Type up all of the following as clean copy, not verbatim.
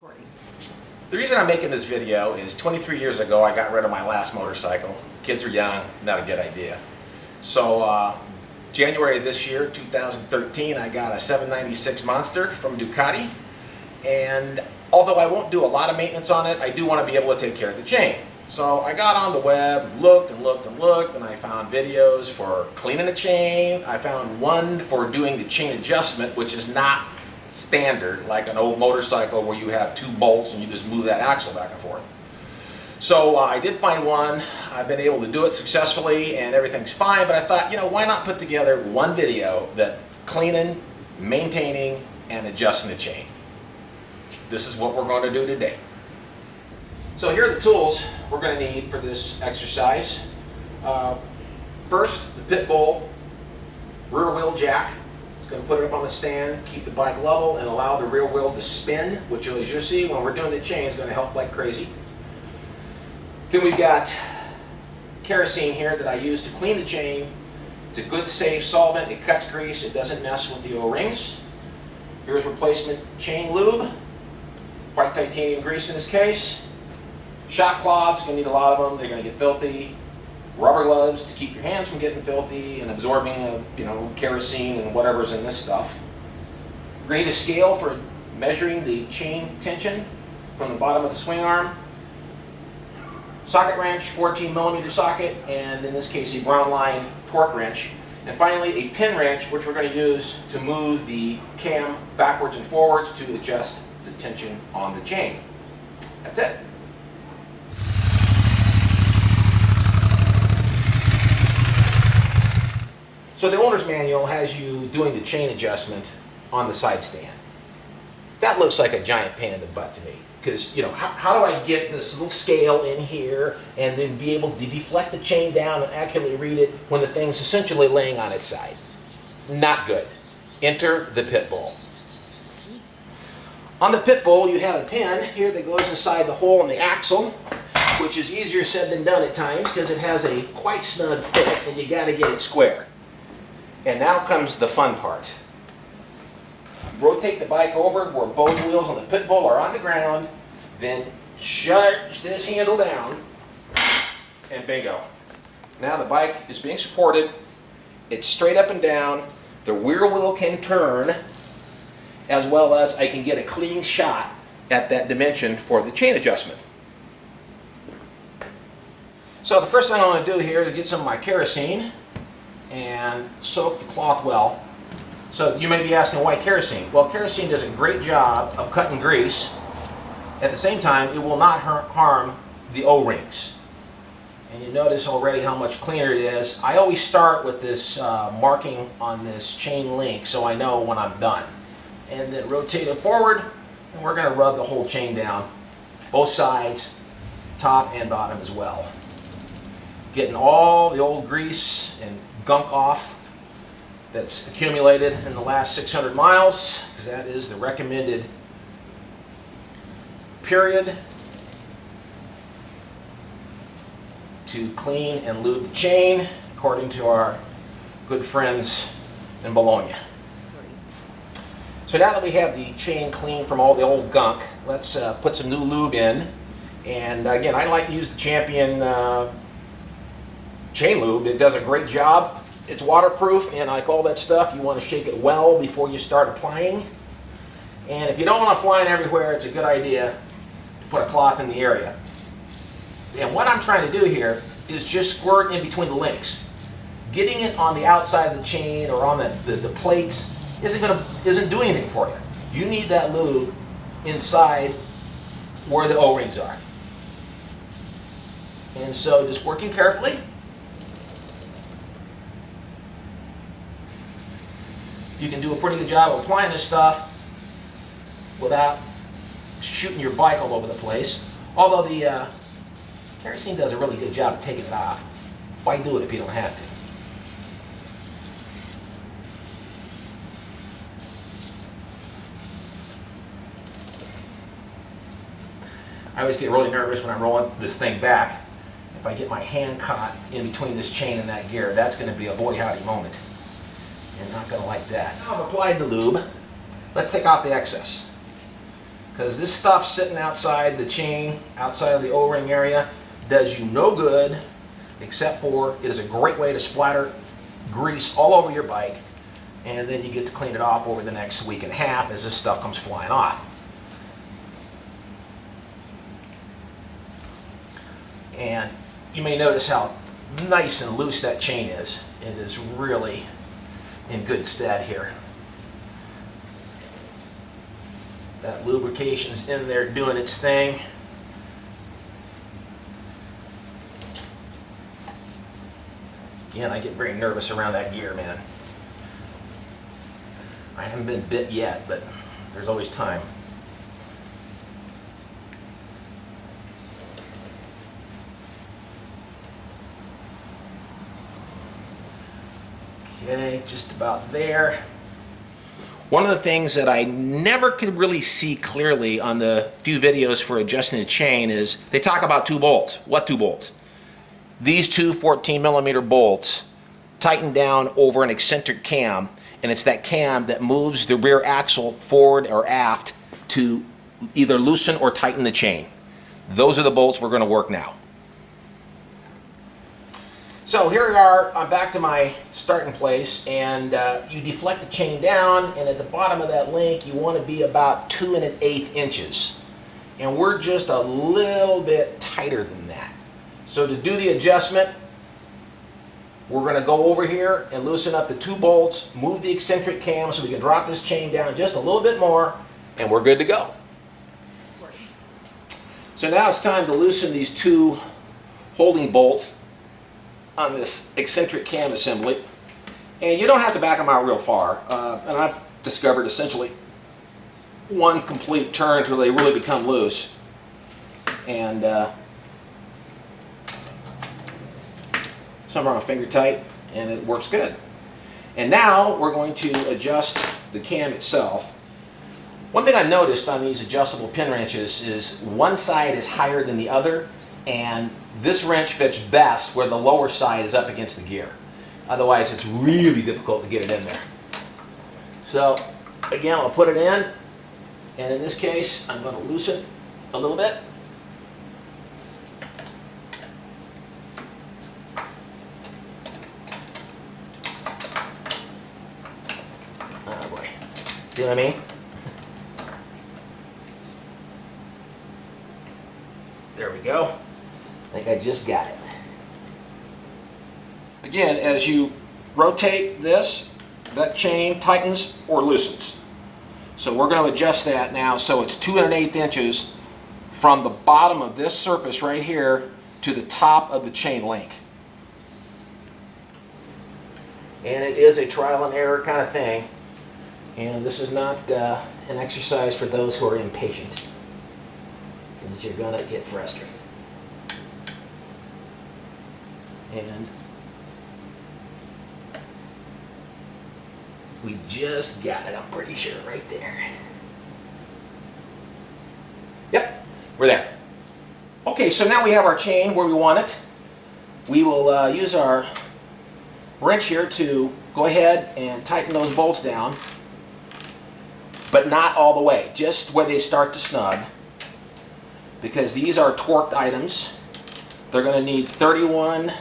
The reason I'm making this video is 23 years ago I got rid of my last motorcycle. Kids were young, not a good idea. So January of this year, 2013, I got a 796 Monster from Ducati. And although I won't do a lot of maintenance on it, I do want to be able to take care of the chain. So I got on the web, looked and looked and looked, and I found videos for cleaning the chain. I found one for doing the chain adjustment, which is not standard like an old motorcycle where you have two bolts and you just move that axle back and forth. So I did find one. I've been able to do it successfully and everything's fine, but I thought, you know, why not put together one video that cleaning, maintaining, and adjusting the chain. This is what we're going to do today. So here are the tools we're going to need for this exercise. First, the pit bull rear wheel jack. Going to put it up on the stand, keep the bike level, and allow the rear wheel to spin, which as you'll see when we're doing the chain is going to help like crazy. Then we've got kerosene here that I use to clean the chain. It's a good safe solvent. It cuts grease. It doesn't mess with the O-rings. Here's replacement chain lube. White titanium grease in this case. Shot cloths, going to need a lot of them. They're going to get filthy. Rubber gloves to keep your hands from getting filthy and absorbing kerosene and whatever's in this stuff. We're going to need a scale for measuring the chain tension from the bottom of the swing arm. Socket wrench, 14mm socket, and in this case a brown line torque wrench. And finally a pin wrench, which we're going to use to move the cam backwards and forwards to adjust the tension on the chain. That's it. So the owner's manual has you doing the chain adjustment on the side stand. That looks like a giant pain in the butt to me. Because, you know, how do I get this little scale in here and then be able to deflect the chain down and accurately read it when the thing's essentially laying on its side? Not good. Enter the pit bull. On the pit bull you have a pin here that goes inside the hole in the axle, which is easier said than done at times because it has a quite snug fit and you got to get it square. And now comes the fun part. Rotate the bike over where both wheels on the pit bull are on the ground, then charge this handle down, and bingo. Now the bike is being supported, it's straight up and down, the rear wheel can turn, as well as I can get a clean shot at that dimension for the chain adjustment. So the first thing I want to do here is get some of my kerosene and soak the cloth well. So you may be asking, why kerosene? Well, kerosene does a great job of cutting grease. At the same time, it will not harm the O-rings. And you notice already how much cleaner it is. I always start with this marking on this chain link so I know when I'm done. And then rotate it forward, and we're going to rub the whole chain down, both sides, top and bottom as well. Getting all the old grease and gunk off that's accumulated in the last 600 miles, because that is the recommended period to clean and lube the chain, according to our good friends in Bologna. So now that we have the chain clean from all the old gunk, let's put some new lube in. And again, I like to use the Champion chain lube. It does a great job. It's waterproof, and like all that stuff, you want to shake it well before you start applying. And if you don't want to fly everywhere, it's a good idea to put a cloth in the area. And what I'm trying to do here is just squirt in between the links. Getting it on the outside of the chain or on the plates isn't doing anything for you. You need that lube inside where the O-rings are. And so just working carefully. You can do a pretty good job of applying this stuff without shooting your bike all over the place. Although the kerosene does a really good job of taking it off. Why do it if you don't have to? I always get really nervous when I'm rolling this thing back. If I get my hand caught in between this chain and that gear, that's going to be a boy howdy moment. You're not going to like that. Now I've applied the lube. Let's take off the excess. because this stuff sitting outside the chain, outside of the O-ring area, does you no good, except for it is a great way to splatter grease all over your bike, and then you get to clean it off over the next week and a half as this stuff comes flying off. And you may notice how nice and loose that chain is. It is really in good stead here. That lubrication's in there doing its thing. Again, I get very nervous around that gear, man. I haven't been bit yet, but there's always time. Okay, just about there. One of the things that I never could really see clearly on the few videos for adjusting the chain is they talk about 2 bolts. What 2 bolts? These 2 14mm bolts tighten down over an eccentric cam, and it's that cam that moves the rear axle forward or aft to either loosen or tighten the chain. Those are the bolts we're going to work now. So here we are, I'm back to my starting place, and you deflect the chain down, and at the bottom of that link you want to be about 2 1/8 inches. And we're just a little bit tighter than that. So to do the adjustment, we're going to go over here and loosen up the 2 bolts, move the eccentric cam so we can drop this chain down just a little bit more, and we're good to go. So now it's time to loosen these 2 holding bolts on this eccentric cam assembly, and you don't have to back them out real far, and I've discovered essentially 1 complete turn until they really become loose, and some are on finger tight, and it works good. And now we're going to adjust the cam itself. One thing I noticed on these adjustable pin wrenches is one side is higher than the other, and this wrench fits best where the lower side is up against the gear. Otherwise, it's really difficult to get it in there. So, again, I'll put it in, and in this case, I'm going to loosen a little bit. Oh boy. See what I mean? There we go. I think I just got it. Again, as you rotate this, that chain tightens or loosens. So we're going to adjust that now so it's 2 1/8 inches from the bottom of this surface right here to the top of the chain link. And it is a trial and error kind of thing. And this is not an exercise for those who are impatient, because you're going to get frustrated. And we just got it, I'm pretty sure, right there. Yep, we're there. Okay, so now we have our chain where we want it. We will use our wrench here to go ahead and tighten those bolts down, but not all the way, just where they start to snug, because these are torqued items. They're going to need 31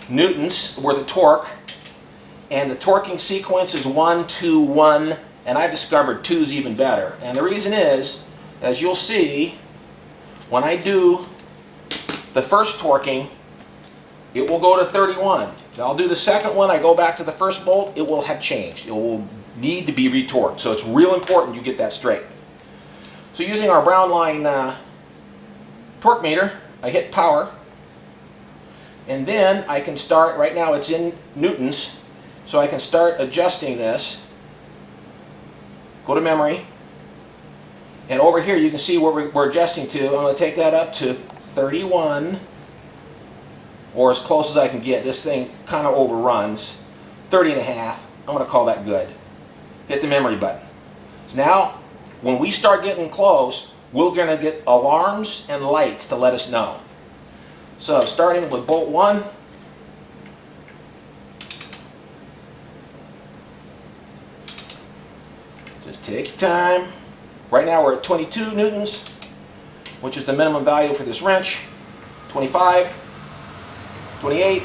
newtons worth of torque, and the torquing sequence is 1, 2, 1, and I've discovered 2 is even better. And the reason is, as you'll see, when I do the first torquing, it will go to 31. I'll do the second one, I go back to the first bolt, it will have changed. It will need to be retorqued, so it's real important you get that straight. So using our brown line torque meter, I hit power, and then I can start, right now it's in newtons, so I can start adjusting this. Go to memory, and over here you can see where we're adjusting to. I'm going to take that up to 31, or as close as I can get. This thing kind of overruns. 30 and a half, I'm going to call that good. Hit the memory button. So now, when we start getting close, we're going to get alarms and lights to let us know. So starting with bolt 1, Just take your time. Right now we're at 22 newtons, which is the minimum value for this wrench. 25, 28,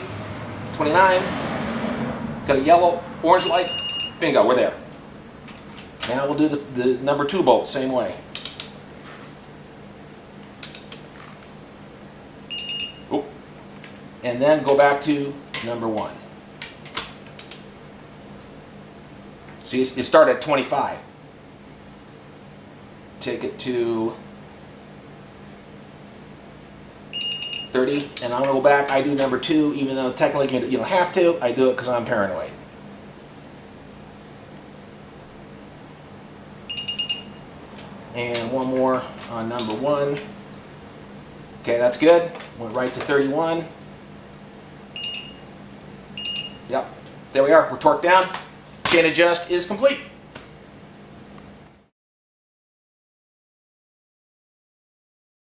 29. Got a yellow, orange light. Bingo, we're there. Now we'll do the number 2 bolt, same way. Oop. And then go back to number 1. See, you start at 25. Take it to 30, and I'm gonna go back. I do number 2, even though technically you don't have to. I do it because I'm paranoid. And one more on number 1. Okay, that's good. Went right to 31. Yep, there we are. We're torqued down. Chain adjust is complete.